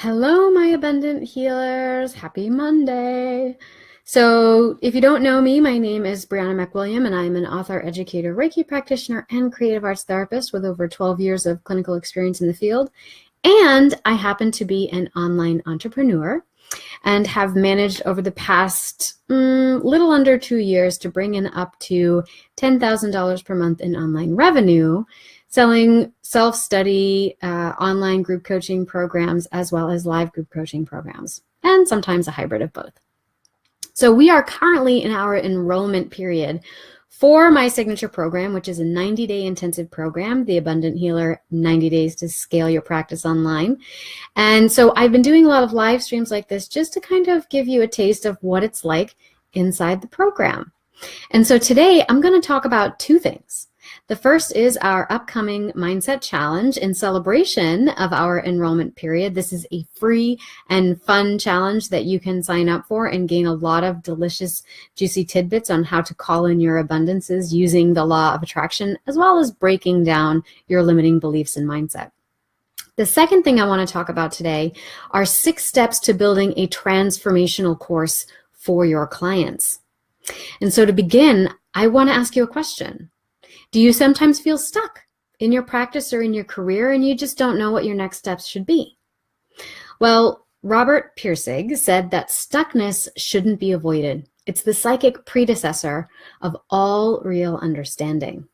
Hello, my abundant healers. Happy Monday. So if you don't know me, my name is Brianna McWilliam, and I'm an author, educator, Reiki practitioner, and creative arts therapist with over 12 years of clinical experience in the field. And I happen to be an online entrepreneur and have managed over the past little under 2 years to bring in up to $10,000 per month in online revenue, selling self-study, online group coaching programs, as well as live group coaching programs, and sometimes a hybrid of both. So we are currently in our enrollment period for my signature program, which is a 90-day intensive program, The Abundant Healer 90 Days to Scale Your Practice Online. And so I've been doing a lot of live streams like this just to kind of give you a taste of what it's like inside the program. And so today I'm going to talk about two things. The first is our upcoming Mindset Challenge in celebration of our enrollment period. This is a free and fun challenge that you can sign up for and gain a lot of delicious, juicy tidbits on how to call in your abundances using the law of attraction, as well as breaking down your limiting beliefs and mindset. The second thing I want to talk about today are 6 steps to building a transformational course for your clients. And so to begin, I want to ask you a question. Do you sometimes feel stuck in your practice or in your career and you just don't know what your next steps should be? Well, Robert Pirsig said that stuckness shouldn't be avoided. It's the psychic predecessor of all real understanding.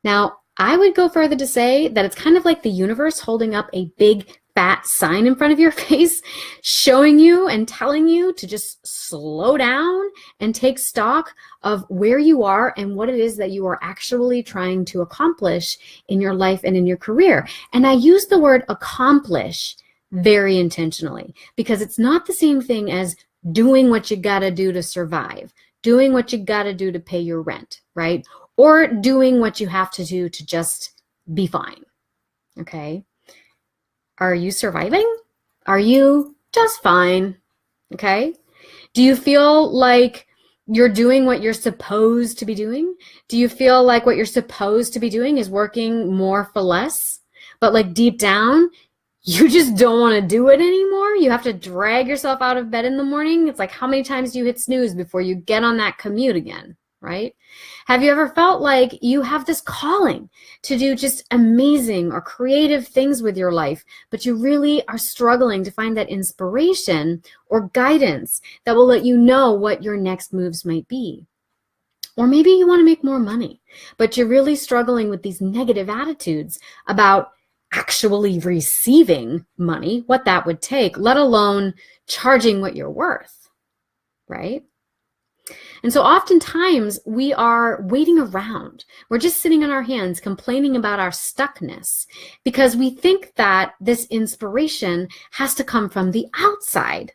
Now, I would go further to say that it's kind of like the universe holding up a big fat sign in front of your face, showing you and telling you to just slow down and take stock of where you are and what it is that you are actually trying to accomplish in your life and in your career. And I use the word accomplish very intentionally because it's not the same thing as doing what you gotta do to survive, doing what you gotta do to pay your rent, right? Or doing what you have to do to just be fine, okay? Are you surviving? Are you just fine? Okay? Do you feel like you're doing what you're supposed to be doing? Do you feel like what you're supposed to be doing is working more for less? But like deep down, you just don't want to do it anymore? You have to drag yourself out of bed in the morning? It's like how many times do you hit snooze before you get on that commute again, right? Have you ever felt like you have this calling to do just amazing or creative things with your life, but you really are struggling to find that inspiration or guidance that will let you know what your next moves might be? Or maybe you want to make more money, but you're really struggling with these negative attitudes about actually receiving money, what that would take, let alone charging what you're worth, right? And so oftentimes we are waiting around. We're just sitting on our hands complaining about our stuckness because we think that this inspiration has to come from the outside.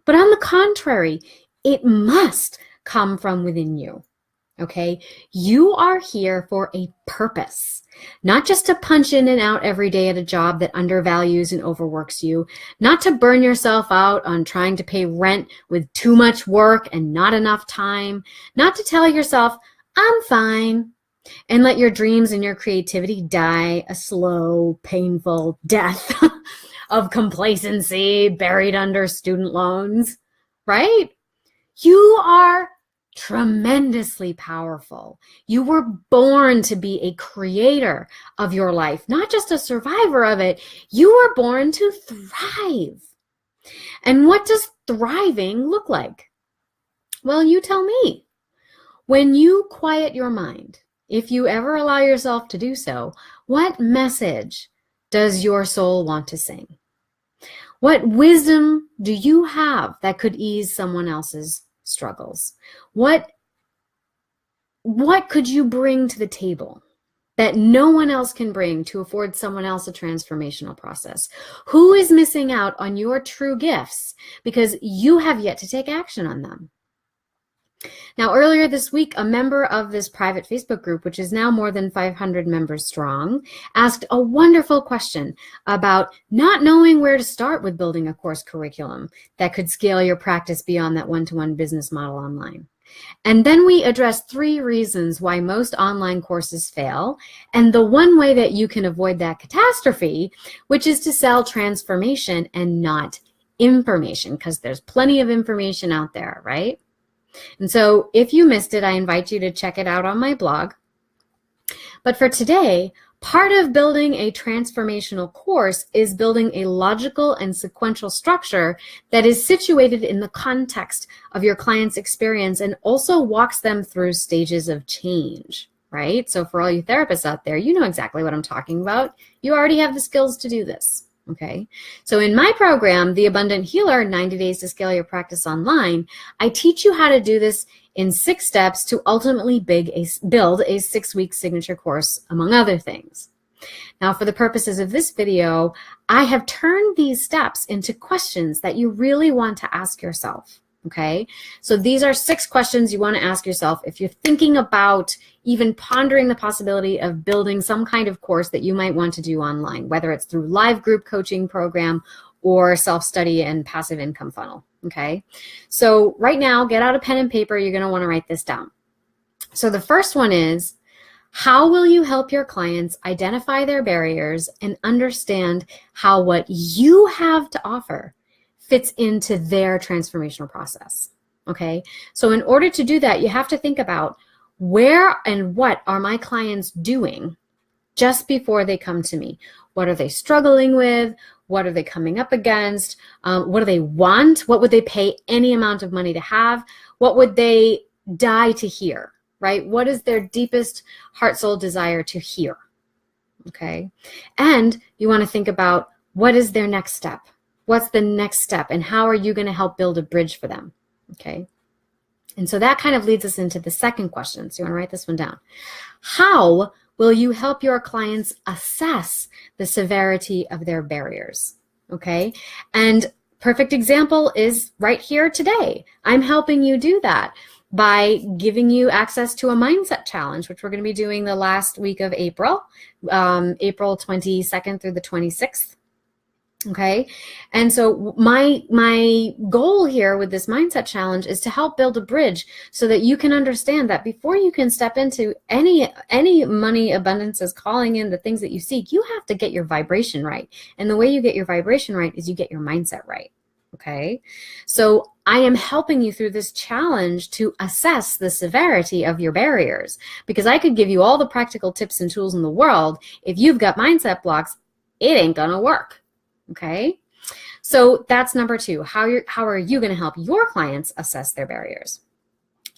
But on the contrary, it must come from within you. Okay? You are here for a purpose, not just to punch in and out every day at a job that undervalues and overworks you, not to burn yourself out on trying to pay rent with too much work and not enough time, not to tell yourself, I'm fine, and let your dreams and your creativity die a slow, painful death of complacency buried under student loans, right? You are tremendously powerful. You were born to be a creator of your life, not just a survivor of it. You were born to thrive. And what does thriving look like? Well, you tell me. When you quiet your mind, if you ever allow yourself to do so, what message does your soul want to sing? What wisdom do you have that could ease someone else's struggles? What could you bring to the table that no one else can bring to afford someone else a transformational process? Who is missing out on your true gifts because you have yet to take action on them? Now, earlier this week, a member of this private Facebook group, which is now more than 500 members strong, asked a wonderful question about not knowing where to start with building a course curriculum that could scale your practice beyond that one-to-one business model online. And then we address 3 reasons why most online courses fail, and the one way that you can avoid that catastrophe, which is to sell transformation and not information, because there's plenty of information out there, right? And so if you missed it, I invite you to check it out on my blog. But for today, part of building a transformational course is building a logical and sequential structure that is situated in the context of your client's experience and also walks them through stages of change, right? So for all you therapists out there, you know exactly what I'm talking about. You already have the skills to do this, okay? So in my program, The Abundant Healer, 90 Days to Scale Your Practice Online, I teach you how to do this in 6 steps to ultimately build a 6-week signature course, among other things. Now, for the purposes of this video, I have turned these steps into questions that you really want to ask yourself, okay? So these are 6 questions you want to ask yourself if you're thinking about even pondering the possibility of building some kind of course that you might want to do online, whether it's through live group coaching program or self-study and passive income funnel. Okay, so right now, get out a pen and paper. You're going to want to write this down. So the first one is, how will you help your clients identify their barriers and understand how what you have to offer fits into their transformational process? Okay, so in order to do that, you have to think about where and what are my clients doing just before they come to me? What are they struggling with? What are they coming up against? What do they want? What would they pay any amount of money to have? What would they die to hear, right? What is their deepest heart, soul desire to hear, okay? And you want to think about, what is their next step? What's the next step? And how are you going to help build a bridge for them, okay? And so that kind of leads us into the second question. So you want to write this one down. How will you help your clients assess the severity of their barriers? Okay, and perfect example is right here today. I'm helping you do that by giving you access to a mindset challenge, which we're going to be doing the last week of April, April 22nd through the 26th. Okay, and so my goal here with this mindset challenge is to help build a bridge so that you can understand that before you can step into any money abundance is calling in the things that you seek, you have to get your vibration right. And the way you get your vibration right is you get your mindset right. Okay, so I am helping you through this challenge to assess the severity of your barriers, because I could give you all the practical tips and tools in the world. If you've got mindset blocks, it ain't gonna work. Okay, so that's number 2. How are you going to help your clients assess their barriers?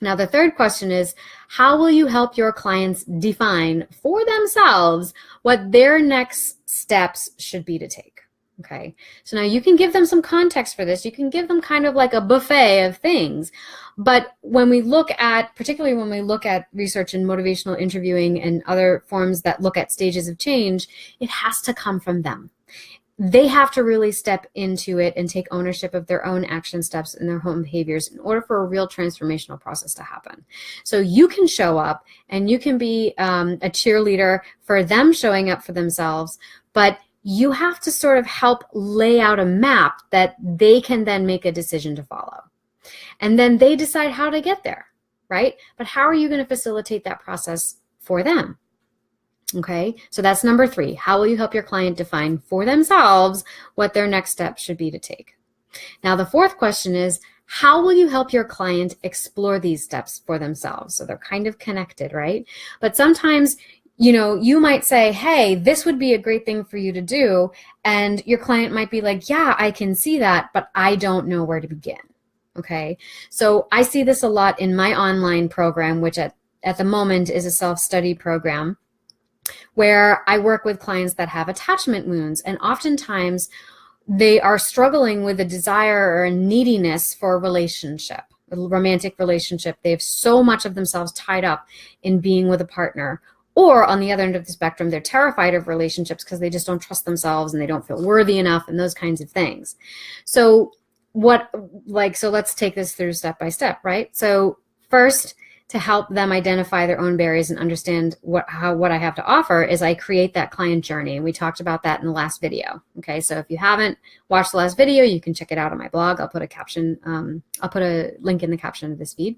Now, the third question is, how will you help your clients define for themselves what their next steps should be to take? Okay, so now you can give them some context for this. You can give them kind of like a buffet of things. But when we look at, particularly when we look at research and motivational interviewing and other forms that look at stages of change, it has to come from them. They have to really step into it and take ownership of their own action steps and their own behaviors in order for a real transformational process to happen. So you can show up and you can be a cheerleader for them showing up for themselves, but you have to sort of help lay out a map that they can then make a decision to follow. And then they decide how to get there, right? But how are you going to facilitate that process for them? Okay, so that's number 3. How will you help your client define for themselves what their next step should be to take? Now, the fourth question is, how will you help your client explore these steps for themselves? So they're kind of connected, right? But sometimes, you know, you might say, hey, this would be a great thing for you to do. And your client might be like, yeah, I can see that, but I don't know where to begin. Okay, so I see this a lot in my online program, which at the moment is a self-study program, where I work with clients that have attachment wounds, and oftentimes they are struggling with a desire or a neediness for a relationship, a romantic relationship. They have so much of themselves tied up in being with a partner. Or on the other end of the spectrum, they're terrified of relationships because they just don't trust themselves and they don't feel worthy enough and those kinds of things. So let's take this through step by step, right? So first, to help them identify their own barriers and understand what I have to offer is I create that client journey. And we talked about that in the last video. Okay, so if you haven't watched the last video, you can check it out on my blog. I'll put a link in the caption of this feed.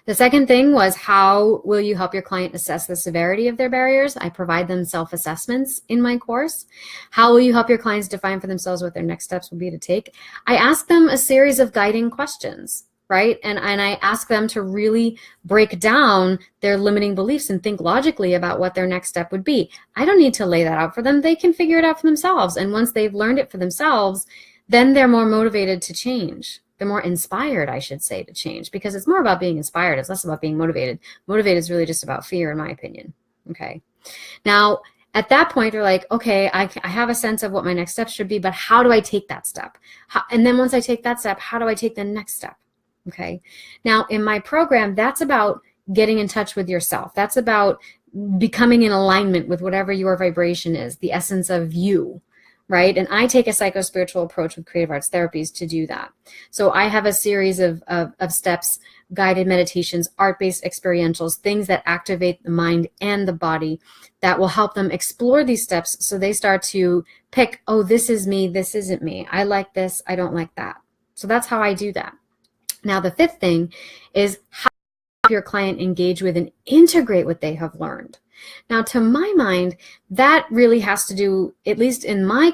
The second thing was, how will you help your client assess the severity of their barriers? I provide them self-assessments in my course. How will you help your clients define for themselves what their next steps will be to take? I ask them a series of guiding questions, right? And I ask them to really break down their limiting beliefs and think logically about what their next step would be. I don't need to lay that out for them. They can figure it out for themselves. And once they've learned it for themselves, then they're more motivated to change. They're more inspired, I should say, to change, because it's more about being inspired. It's less about being motivated. Motivated is really just about fear, in my opinion. Okay. Now, at that point, they're like, okay, I have a sense of what my next step should be, but how do I take that step? And then once I take that step, how do I take the next step? Okay. Now, in my program, that's about getting in touch with yourself. That's about becoming in alignment with whatever your vibration is, the essence of you. Right? And I take a psycho-spiritual approach with creative arts therapies to do that. So I have a series of steps, guided meditations, art-based experientials, things that activate the mind and the body that will help them explore these steps, so they start to pick, oh, this is me, this isn't me. I like this, I don't like that. So that's how I do that. Now, the fifth thing is how your client engage with and integrate what they have learned. Now, to my mind, that really has to do, at least in my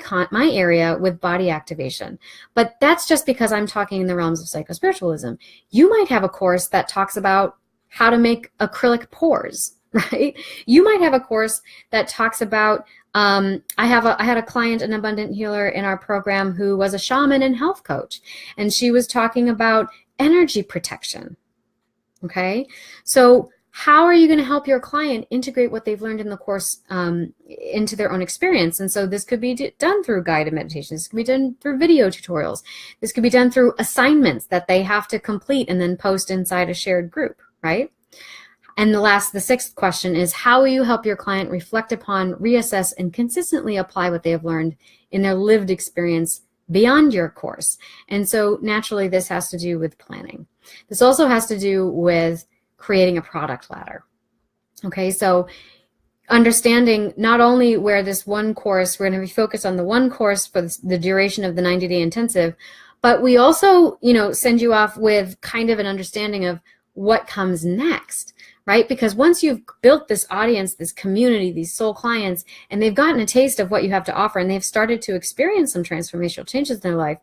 area, with body activation. But that's just because I'm talking in the realms of psychospiritualism. You might have a course that talks about how to make acrylic pores, right? You might have a course that talks about, I had a client, an abundant healer in our program, who was a shaman and health coach, and she was talking about energy protection. Okay, so how are you going to help your client integrate what they've learned in the course into their own experience? And so this could be done through guided meditations. This could be done through video tutorials. This could be done through assignments that they have to complete and then post inside a shared group, right? And the sixth question is, how will you help your client reflect upon, reassess, and consistently apply what they have learned in their lived experience beyond your course? And so naturally, this has to do with planning. This also has to do with creating a product ladder. Okay, so understanding not only where this one course, we're going to be focused on the one course for the duration of the 90-day intensive, but we also, send you off with kind of an understanding of what comes next, right? Because once you've built this audience, this community, these soul clients, and they've gotten a taste of what you have to offer, and they've started to experience some transformational changes in their life,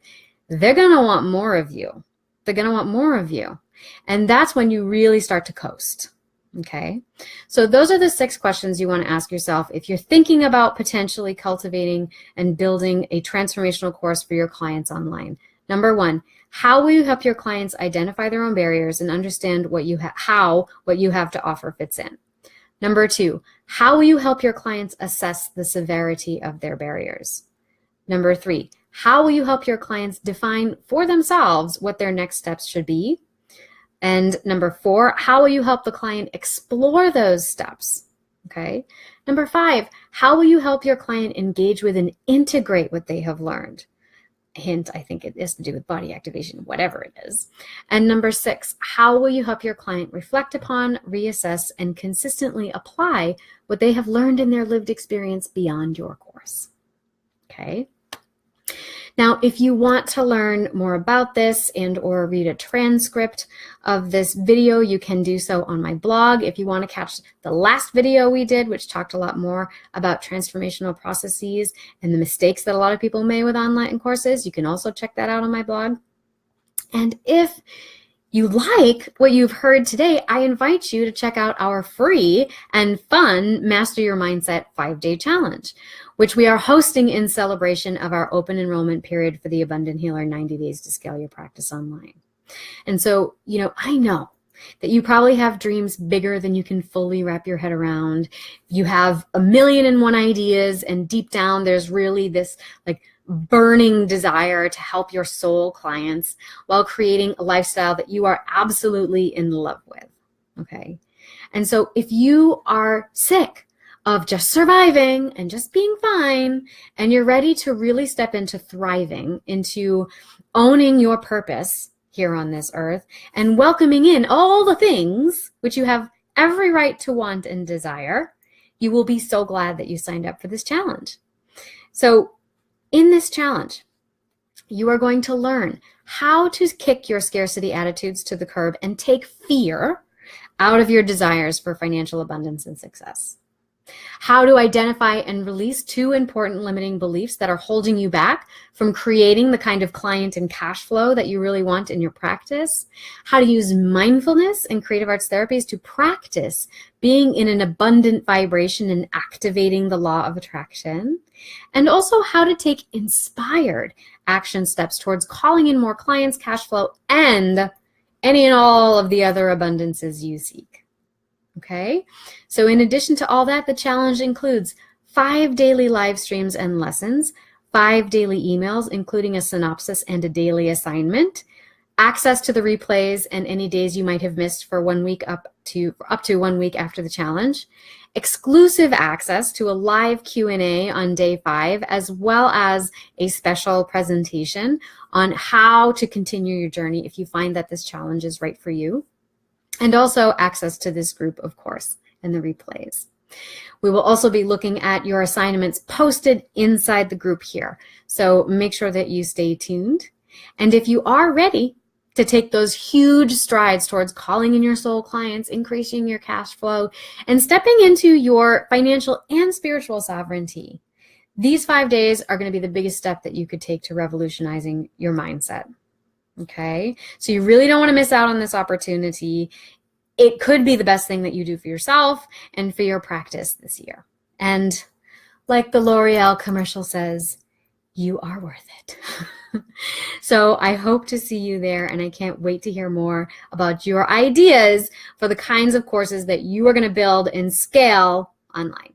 they're going to want more of you. They're going to want more of you. And that's when you really start to coast. Okay, so those are the 6 questions you want to ask yourself if you're thinking about potentially cultivating and building a transformational course for your clients online. Number 1, how will you help your clients identify their own barriers and understand how what you have to offer fits in? Number 2, how will you help your clients assess the severity of their barriers? Number 3, how will you help your clients define for themselves what their next steps should be? And number 4, how will you help the client explore those steps? Okay. Number 5, how will you help your client engage with and integrate what they have learned? Hint, I think it has to do with body activation, whatever it is. And number 6, how will you help your client reflect upon, reassess, and consistently apply what they have learned in their lived experience beyond your course? Okay. Now, if you want to learn more about this and or read a transcript of this video, you can do so on my blog. If you want to catch the last video we did, which talked a lot more about transformational processes and the mistakes that a lot of people make with online courses, you can also check that out on my blog. And if you like what you've heard today, I invite you to check out our free and fun Master Your Mindset 5-Day Challenge, which we are hosting in celebration of our open enrollment period for the Abundant Healer 90 Days to Scale Your Practice Online. And so, I know that you probably have dreams bigger than you can fully wrap your head around. You have 1,000,001 ideas, and deep down there's really this burning desire to help your soul clients while creating a lifestyle that you are absolutely in love with. Okay. And so if you are sick of just surviving and just being fine, and you're ready to really step into thriving, into owning your purpose here on this earth, and welcoming in all the things which you have every right to want and desire, you will be so glad that you signed up for this challenge. So in this challenge, you are going to learn how to kick your scarcity attitudes to the curb and take fear out of your desires for financial abundance and success. How to identify and release 2 important limiting beliefs that are holding you back from creating the kind of client and cash flow that you really want in your practice. How to use mindfulness and creative arts therapies to practice being in an abundant vibration and activating the law of attraction. And also how to take inspired action steps towards calling in more clients, cash flow, and any and all of the other abundances you seek. Okay, so in addition to all that, the challenge includes 5 daily live streams and lessons, 5 daily emails, including a synopsis and a daily assignment, access to the replays and any days you might have missed for 1 week up to 1 week after the challenge, exclusive access to a live Q&A on day 5, as well as a special presentation on how to continue your journey if you find that this challenge is right for you. And also access to this group, of course, and the replays. We will also be looking at your assignments posted inside the group here. So make sure that you stay tuned. And if you are ready to take those huge strides towards calling in your soul clients, increasing your cash flow, and stepping into your financial and spiritual sovereignty, these 5 days are going to be the biggest step that you could take to revolutionizing your mindset. Okay, so you really don't want to miss out on this opportunity. It could be the best thing that you do for yourself and for your practice this year. And like the L'Oreal commercial says, you are worth it. So I hope to see you there, and I can't wait to hear more about your ideas for the kinds of courses that you are going to build and scale online.